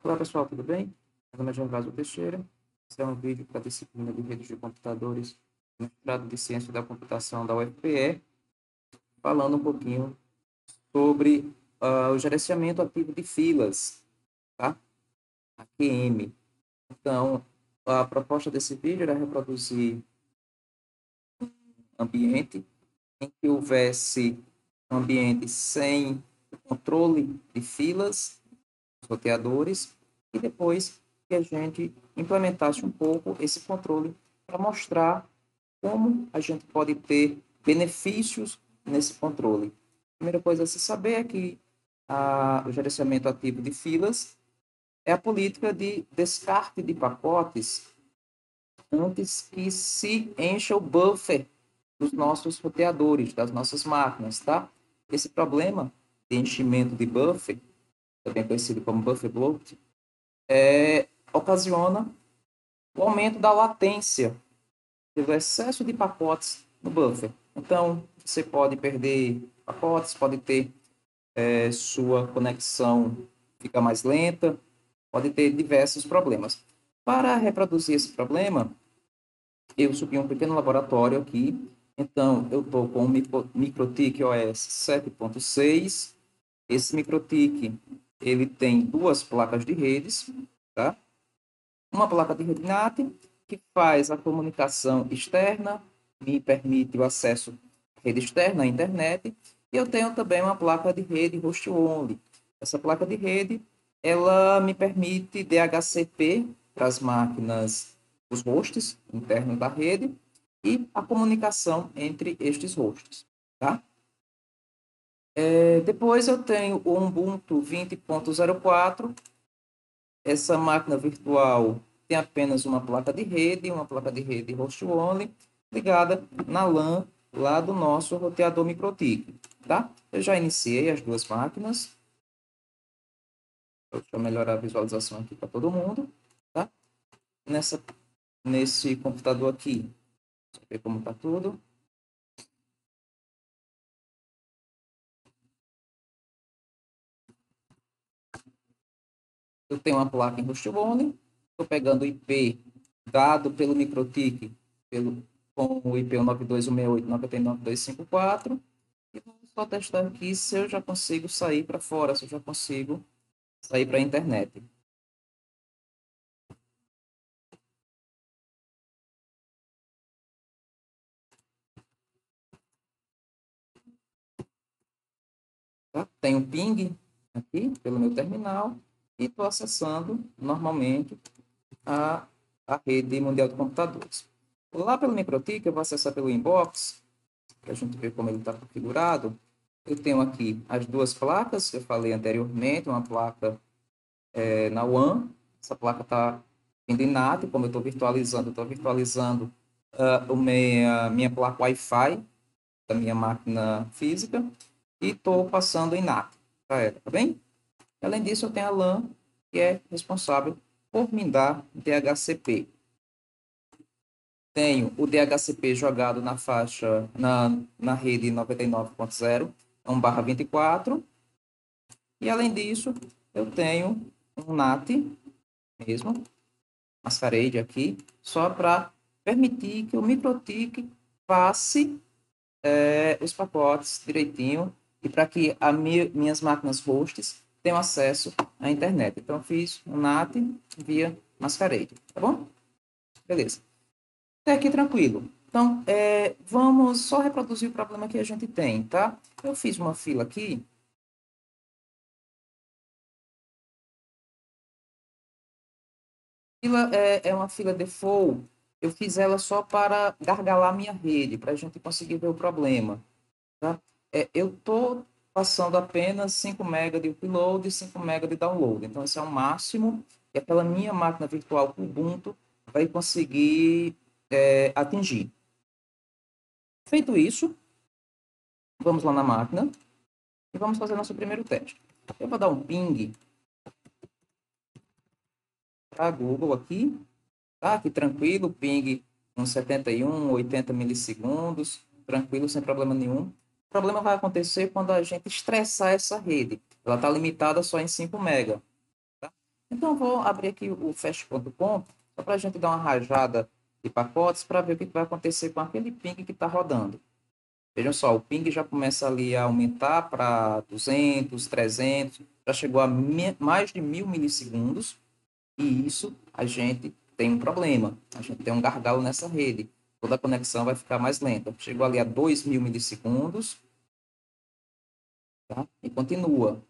Olá pessoal, tudo bem? Meu nome é Gervásio Teixeira. Esse é um vídeo para a disciplina de redes de computadores, mestrado de ciência da computação da UFPE, falando um pouquinho sobre o gerenciamento ativo de filas, tá? AQM. Então, a proposta desse vídeo era reproduzir um ambiente em que houvesse um ambiente sem controle de filas, roteadores, e depois que a gente implementasse um pouco esse controle para mostrar como a gente pode ter benefícios nesse controle. A primeira coisa a se saber é que o gerenciamento ativo de filas é a política de descarte de pacotes antes que se encha o buffer dos nossos roteadores, das nossas máquinas, tá? Esse problema de enchimento de buffer, também conhecido como buffer bloat, ocasiona o aumento da latência pelo excesso de pacotes no buffer. Então, você pode perder pacotes, pode ter sua conexão fica mais lenta, pode ter diversos problemas. Para reproduzir esse problema, eu subi um pequeno laboratório aqui. Então, eu estou com o MikroTik OS 7.6. Esse MikroTik, ele tem duas placas de redes, tá? Uma placa de rede NAT, que faz a comunicação externa, me permite o acesso à rede externa, à internet, e eu tenho também uma placa de rede host only. Essa placa de rede, ela me permite DHCP para as máquinas, os hosts internos da rede, e a comunicação entre estes hosts, tá? Depois eu tenho o Ubuntu 20.04. Essa máquina virtual tem apenas uma placa de rede host only, ligada na LAN lá do nosso roteador MikroTik, tá? Eu já iniciei as duas máquinas. Deixa eu melhorar a visualização aqui para todo mundo, tá? Nesse computador aqui, deixa eu ver como está tudo. Eu tenho uma placa em host only, estou pegando o IP dado pelo MikroTik, com o IP 192.168.99.254, e vou só testar aqui se eu já consigo sair para fora, se eu já consigo sair para a internet. Tá? Tem um ping aqui pelo meu terminal e estou acessando normalmente a, a rede mundial de computadores. Lá pelo MikroTik, eu vou acessar pelo inbox, para a gente ver como ele está configurado. Eu tenho aqui as duas placas que eu falei anteriormente, uma placa na WAN, essa placa está indo em NAT, como eu estou virtualizando minha placa Wi-Fi da minha máquina física e estou passando em NAT para ela, tá bem? Além disso, eu tenho a LAN, que é responsável por me dar DHCP. Tenho o DHCP jogado na faixa, na rede 99.0, 1/24. E além disso, eu tenho um NAT mesmo, Masquerade aqui, só para permitir que o MikroTik passe os pacotes direitinho e para que minhas máquinas hosts tenham acesso à internet. Então, eu fiz um NAT via Masquerade, tá bom? Beleza. Até aqui tranquilo. Então, vamos só reproduzir o problema que a gente tem, tá? Eu fiz uma fila aqui. Fila é uma fila default. Eu fiz ela só para gargalar minha rede, para a gente conseguir ver o problema, tá? Eu estou passando apenas 5 MB de upload e 5 MB de download. Então, esse é o máximo que aquela minha máquina virtual Ubuntu vai conseguir atingir. Feito isso, vamos lá na máquina e vamos fazer nosso primeiro teste. Eu vou dar um ping para a Google aqui, tá? Aqui tranquilo, ping uns 71, 80 milissegundos, tranquilo, sem problema nenhum. O problema vai acontecer quando a gente estressar essa rede. Ela está limitada só em 5 MB. Tá? Então, eu vou abrir aqui o fast.com, só para a gente dar uma rajada de pacotes, para ver o que vai acontecer com aquele ping que está rodando. Vejam só, o ping já começa ali a aumentar para 200, 300, já chegou a mais de 1000 milissegundos, e isso a gente tem um problema, a gente tem um gargalo nessa rede. Toda a conexão vai ficar mais lenta. Chegou ali a 2000 milissegundos, tá? E continua.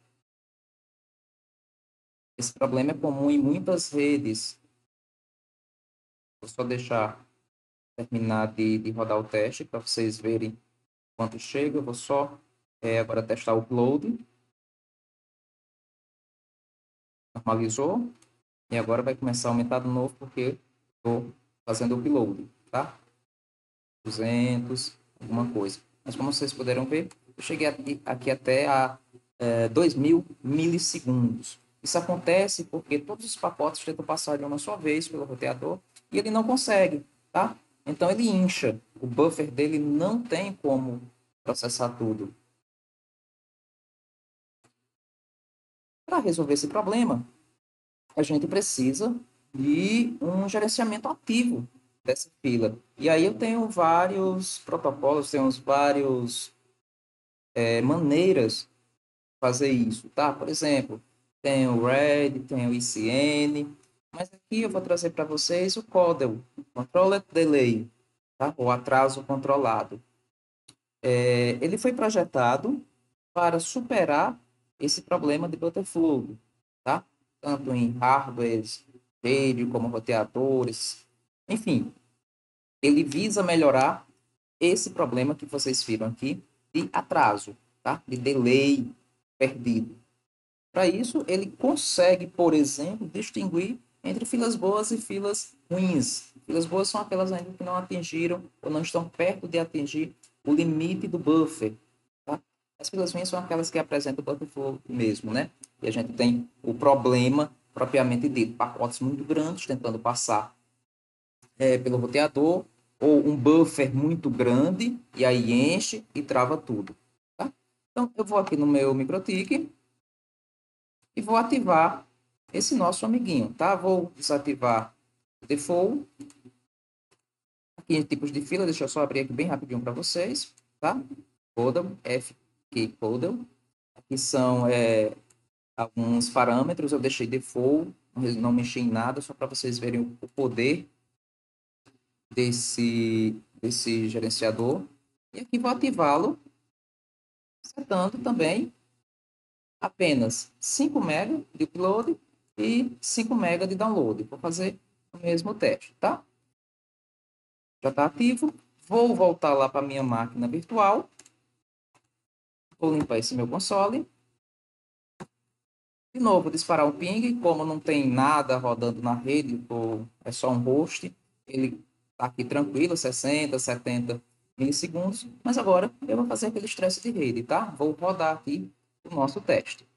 Esse problema é comum em muitas redes. Vou só deixar terminar de rodar o teste para vocês verem quanto chega. Eu vou só agora testar o upload. Normalizou. E agora vai começar a aumentar de novo porque estou fazendo o upload, tá? 200, alguma coisa. Mas como vocês puderam ver, eu cheguei aqui até a 2000 milissegundos. Isso acontece porque todos os pacotes tentam passar de uma só vez pelo roteador e ele não consegue, tá? Então ele incha. O buffer dele não tem como processar tudo. Para resolver esse problema, a gente precisa de um gerenciamento ativo dessa fila. E aí eu tenho vários protocolos, tenho vários maneiras de fazer isso, tá? Por exemplo, tem o RED, tem o ICN, mas aqui eu vou trazer para vocês o CODEL, Controlled Delay, tá? O atraso controlado. Ele foi projetado para superar esse problema de butterflow, tá? Tanto em hardwares, rede, como roteadores, enfim, ele visa melhorar esse problema que vocês viram aqui de atraso, tá? De delay perdido. Para isso, ele consegue, por exemplo, distinguir entre filas boas e filas ruins. Filas boas são aquelas ainda que não atingiram ou não estão perto de atingir o limite do buffer. Tá? As filas ruins são aquelas que apresentam o buffer flow mesmo, né? E a gente tem o problema propriamente dito, pacotes muito grandes tentando passar pelo roteador, ou um buffer muito grande, e aí enche e trava tudo. Tá? Então, eu vou aqui no meu MikroTik e vou ativar esse nosso amiguinho, tá? Vou desativar o default. Aqui em tipos de fila, deixa eu só abrir aqui bem rapidinho para vocês, tá? Codel, FQ Codel. Aqui são alguns parâmetros, eu deixei default, não mexi em nada, só para vocês verem o poder desse gerenciador. E aqui vou ativá-lo, setando também apenas 5 MB de upload e 5 MB de download. Vou fazer o mesmo teste, tá? Já está ativo. Vou voltar lá para a minha máquina virtual. Vou limpar esse meu console. De novo, disparar um ping. Como não tem nada rodando na rede, é só um host, ele está aqui tranquilo, 60, 70 milissegundos. Mas agora eu vou fazer aquele estresse de rede, tá? Vou rodar aqui o nosso teste.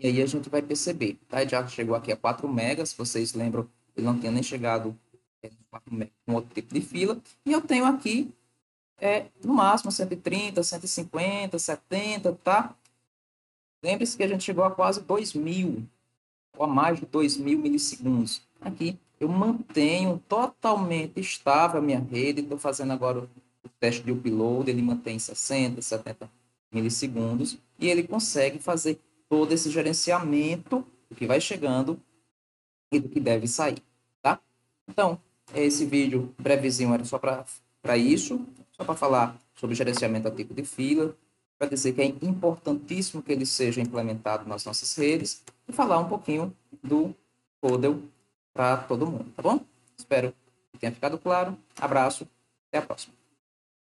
E aí a gente vai perceber, tá? Já chegou aqui a 4 megas, se vocês lembram, ele não tinha nem chegado com outro tipo de fila. E eu tenho aqui, no máximo, 130, 150, 70, tá? Lembre-se que a gente chegou a quase 2000, ou a mais de 2000 milissegundos. Aqui eu mantenho totalmente estável a minha rede, estou fazendo agora o teste de upload, ele mantém 60, 70 milissegundos, e ele consegue fazer todo esse gerenciamento do que vai chegando e do que deve sair, tá? Então, esse vídeo brevezinho era só para isso, só para falar sobre gerenciamento ativo de fila, para dizer que é importantíssimo que ele seja implementado nas nossas redes e falar um pouquinho do Codel para todo mundo, tá bom? Espero que tenha ficado claro. Abraço, até a próxima.